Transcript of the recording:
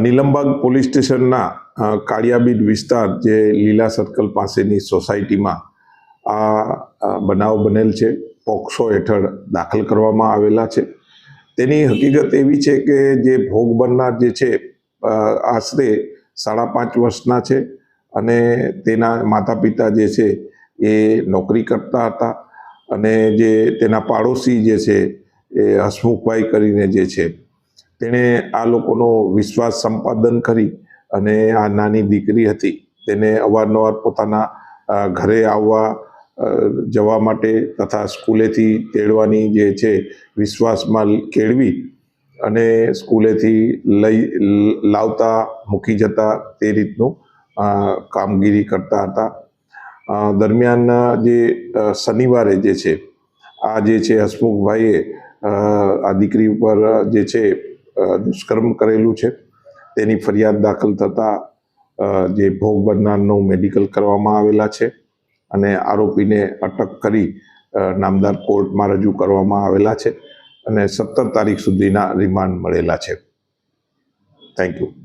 Nilambag police સ્ટેશનના કાળિયાબીડ વિસ્તાર જે લીલા સર્કલ પાસેની સોસાયટીમાં આ બનાવ બનેલ છે. પોક્સો હેઠળ દાખલ કરવામાં આવેલા છે. તેની હકીકત એવી છે કે જે ભોગ બનનાર જે છે આશરે 5.5 વર્ષના છે અને તેના માતા પિતા જે છે એ નોકરી કરતા હતા અને જે તેના પાડોશી જે છે એ હસમુખભાઈ કરીને જે છે તેણે આ લોકોનો વિશ્વાસ સંપાદન કરી અને આ નાની દીકરી હતી તેને અવારનવાર પોતાના ઘરે આવવા જવા માટે તથા સ્કૂલેથી તેડવાની જે છે વિશ્વાસમાં કેળવી અને સ્કૂલેથી લાવતા મૂકી જતા તે રીતનું કામગીરી કરતા હતા. દરમિયાન જે શનિવારે જે છે આ જે છે હસમુખભાઈએ આ દીકરી ઉપર જે છે દુષ્કર્મ કરેલું છે તેની ફરિયાદ દાખલ થતાં જે ભોગ બનનારનું મેડિકલ કરવામાં આવેલા છે અને આરોપીને અટક કરી નામદાર કોર્ટમાં રજૂ કરવામાં આવેલા છે અને 17 તારીખ સુધીના રિમાન્ડ મળેલા છે. Thank you.